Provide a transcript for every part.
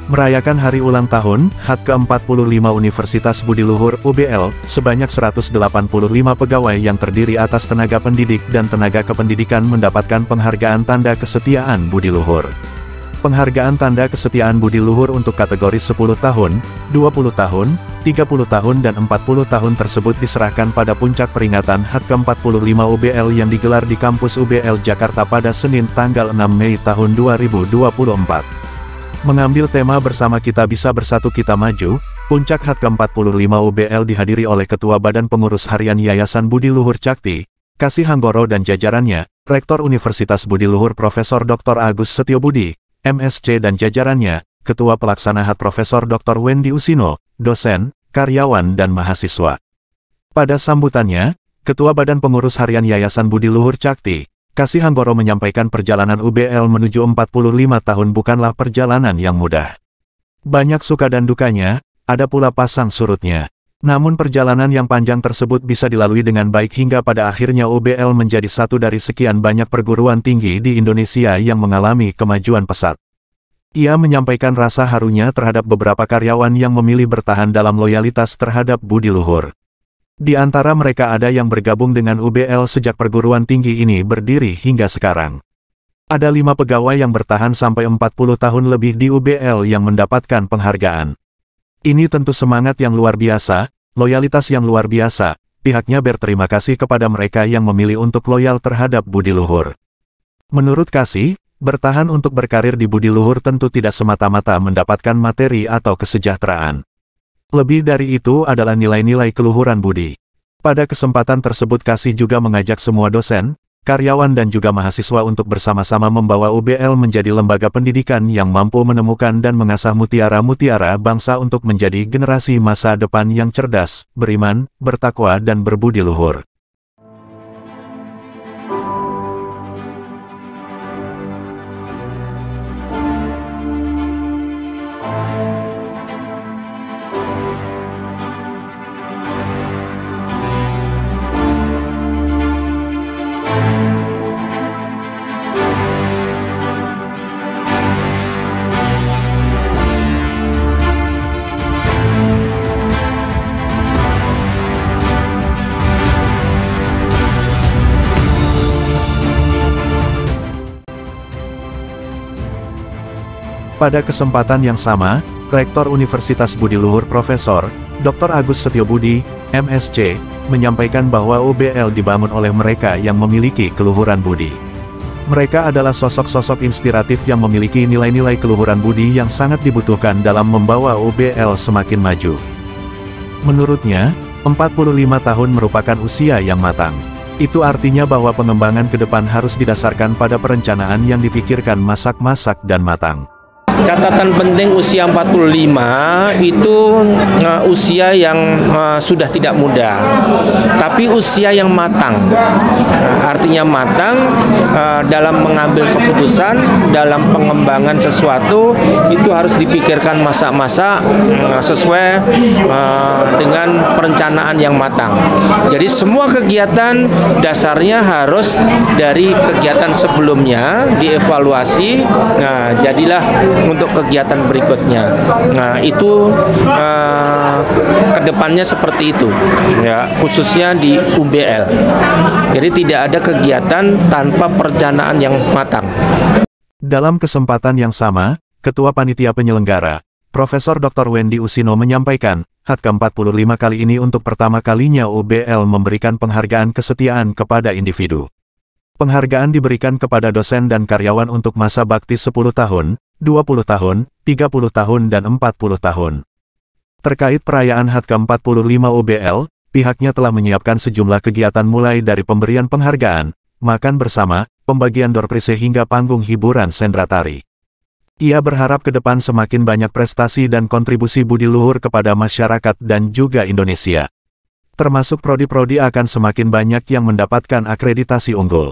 Merayakan hari ulang tahun, HUT ke-45 Universitas Budi Luhur (UBL), sebanyak 185 pegawai yang terdiri atas tenaga pendidik dan tenaga kependidikan mendapatkan penghargaan Tanda Kesetiaan Budi Luhur. Penghargaan Tanda Kesetiaan Budi Luhur untuk kategori 10 tahun, 20 tahun, 30 tahun dan 40 tahun tersebut diserahkan pada puncak peringatan HUT ke-45 UBL yang digelar di kampus UBL Jakarta pada Senin tanggal 6 Mei tahun 2024. Mengambil tema Bersama Kita Bisa Bersatu Kita Maju, puncak HUT ke-45 UBL dihadiri oleh Ketua Badan Pengurus Harian Yayasan Budi Luhur Cakti, Kasih Hanggoro dan jajarannya, Rektor Universitas Budi Luhur Profesor Dr. Agus Setiobudi, MSc dan jajarannya, Ketua Pelaksana HUT Profesor Dr. Wendy Usino, dosen, karyawan dan mahasiswa. Pada sambutannya, Ketua Badan Pengurus Harian Yayasan Budi Luhur Cakti, Kasih Hanggoro menyampaikan perjalanan UBL menuju 45 tahun bukanlah perjalanan yang mudah. Banyak suka dan dukanya, ada pula pasang surutnya. Namun perjalanan yang panjang tersebut bisa dilalui dengan baik hingga pada akhirnya UBL menjadi satu dari sekian banyak perguruan tinggi di Indonesia yang mengalami kemajuan pesat. Ia menyampaikan rasa harunya terhadap beberapa karyawan yang memilih bertahan dalam loyalitas terhadap Budi Luhur. Di antara mereka ada yang bergabung dengan UBL sejak perguruan tinggi ini berdiri hingga sekarang. Ada 5 pegawai yang bertahan sampai 40 tahun lebih di UBL yang mendapatkan penghargaan. Ini tentu semangat yang luar biasa, loyalitas yang luar biasa. Pihaknya berterima kasih kepada mereka yang memilih untuk loyal terhadap Budi Luhur. Menurut Kasih, bertahan untuk berkarir di Budi Luhur tentu tidak semata-mata mendapatkan materi atau kesejahteraan. Lebih dari itu adalah nilai-nilai keluhuran budi. Pada kesempatan tersebut Kasih juga mengajak semua dosen, karyawan dan juga mahasiswa untuk bersama-sama membawa UBL menjadi lembaga pendidikan yang mampu menemukan dan mengasah mutiara-mutiara bangsa untuk menjadi generasi masa depan yang cerdas, beriman, bertakwa dan berbudi luhur. Pada kesempatan yang sama, Rektor Universitas Budi Luhur Profesor Dr. Agus Setiobudi, MSc, menyampaikan bahwa UBL dibangun oleh mereka yang memiliki keluhuran budi. Mereka adalah sosok-sosok inspiratif yang memiliki nilai-nilai keluhuran budi yang sangat dibutuhkan dalam membawa UBL semakin maju. Menurutnya, 45 tahun merupakan usia yang matang. Itu artinya bahwa pengembangan ke depan harus didasarkan pada perencanaan yang dipikirkan masak-masak dan matang. Catatan penting usia 45 itu usia yang sudah tidak muda, tapi usia yang matang. Artinya matang dalam mengambil keputusan, dalam pengembangan sesuatu, itu harus dipikirkan masak-masak sesuai dengan perencanaan yang matang. Jadi semua kegiatan dasarnya harus dari kegiatan sebelumnya dievaluasi, jadilah untuk kegiatan berikutnya. Nah, itu kedepannya seperti itu, ya, khususnya di UBL. Jadi tidak ada kegiatan tanpa perencanaan yang matang. Dalam kesempatan yang sama, Ketua Panitia Penyelenggara, Profesor Dr. Wendy Usino menyampaikan, HUT ke-45 kali ini untuk pertama kalinya UBL memberikan penghargaan kesetiaan kepada individu. Penghargaan diberikan kepada dosen dan karyawan untuk masa bakti 10 tahun, 20 tahun, 30 tahun dan 40 tahun. Terkait perayaan HUT ke-45 UBL, pihaknya telah menyiapkan sejumlah kegiatan mulai dari pemberian penghargaan, makan bersama, pembagian door prize hingga panggung hiburan sendra tari. Ia berharap ke depan semakin banyak prestasi dan kontribusi Budi Luhur kepada masyarakat dan juga Indonesia. Termasuk prodi-prodi akan semakin banyak yang mendapatkan akreditasi unggul.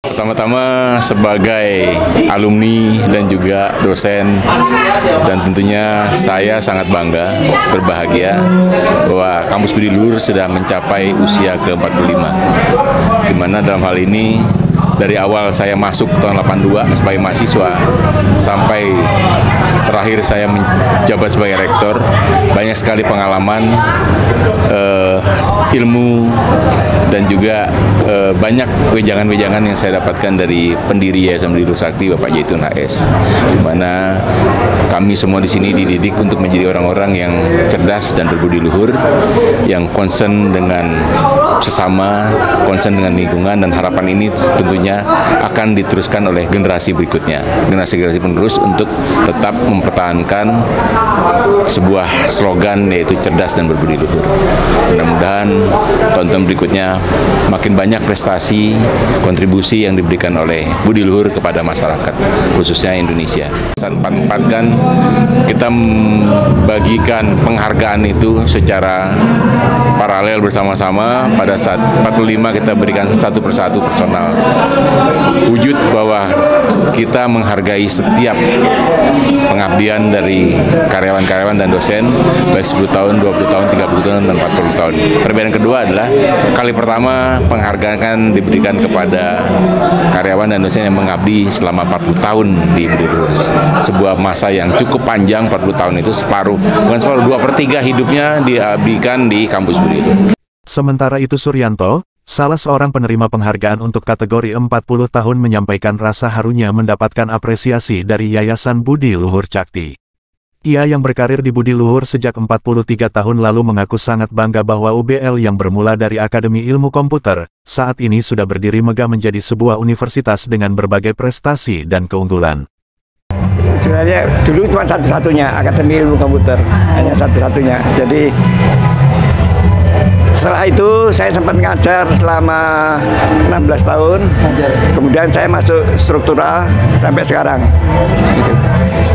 Pertama-tama sebagai alumni dan juga dosen, dan tentunya saya sangat bangga, berbahagia bahwa kampus Budi Luhur sudah mencapai usia ke-45, di mana dalam hal ini dari awal saya masuk tahun 82 sebagai mahasiswa sampai terakhir saya menjabat sebagai rektor, banyak sekali pengalaman, ilmu, dan juga banyak wejangan-wejangan yang saya dapatkan dari pendiri Yayasan Budi Luhur Sakti, Bapak Zaitun HS, di mana kami semua di sini dididik untuk menjadi orang-orang yang cerdas dan berbudi luhur, yang concern dengan sesama, concern dengan lingkungan, dan harapan ini tentunya akan diteruskan oleh generasi berikutnya, generasi penerus, untuk tetap mempertahankan sebuah slogan yaitu cerdas dan berbudi luhur. Mudah-mudahan tahun-tahun berikutnya makin banyak prestasi, kontribusi yang diberikan oleh budi luhur kepada masyarakat, khususnya Indonesia. 44 kan kita membagikan penghargaan itu secara paralel bersama-sama. Pada saat 45 kita berikan satu persatu personal, wujud bahwa kita menghargai setiap pengabdian dari karyawan-karyawan dan dosen, baik 10 tahun, 20 tahun, 30 tahun, dan 40 tahun. Perbedaan kedua adalah kali pertama penghargaan diberikan kepada karyawan dan dosen yang mengabdi selama 40 tahun di Budi Luhur. Sebuah masa yang cukup panjang, 40 tahun itu separuh, bukan separuh, 2/3 hidupnya diabdikan di kampus Budi Luhur. Sementara itu Suryanto, salah seorang penerima penghargaan untuk kategori 40 tahun, menyampaikan rasa harunya mendapatkan apresiasi dari Yayasan Budi Luhur Sakti. Ia yang berkarir di Budi Luhur sejak 43 tahun lalu mengaku sangat bangga bahwa UBL yang bermula dari Akademi Ilmu Komputer, saat ini sudah berdiri megah menjadi sebuah universitas dengan berbagai prestasi dan keunggulan. Sebenarnya dulu cuma satu-satunya Akademi Ilmu Komputer, hanya satu-satunya. Jadi setelah itu saya sempat ngajar selama 16 tahun, kemudian saya masuk struktural sampai sekarang. Gitu.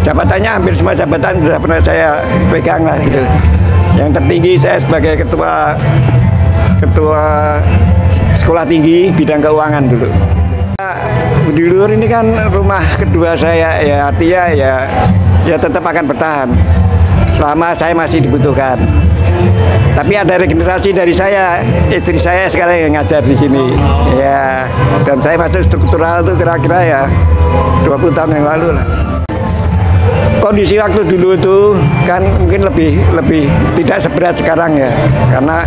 Jabatannya hampir semua jabatan sudah pernah saya pegang lah gitu. Yang tertinggi saya sebagai ketua sekolah tinggi bidang keuangan dulu. Budi Luhur ini kan rumah kedua saya, ya artinya ya tetap akan bertahan selama saya masih dibutuhkan. Tapi ada regenerasi dari saya, istri saya sekarang yang ngajar di sini, ya. Dan saya masuk struktural itu kira-kira ya 20 tahun yang lalu lah. Kondisi waktu dulu itu kan mungkin lebih tidak seberat sekarang ya, karena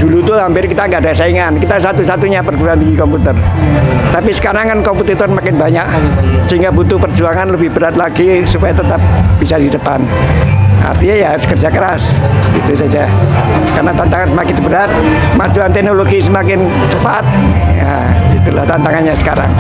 dulu tuh hampir kita nggak ada saingan, kita satu-satunya perguruan tinggi komputer. Tapi sekarang kan kompetitor makin banyak, sehingga butuh perjuangan lebih berat lagi supaya tetap bisa di depan. Artinya ya harus kerja keras, itu saja. Karena tantangan semakin berat, kemajuan teknologi semakin cepat, ya itulah tantangannya sekarang.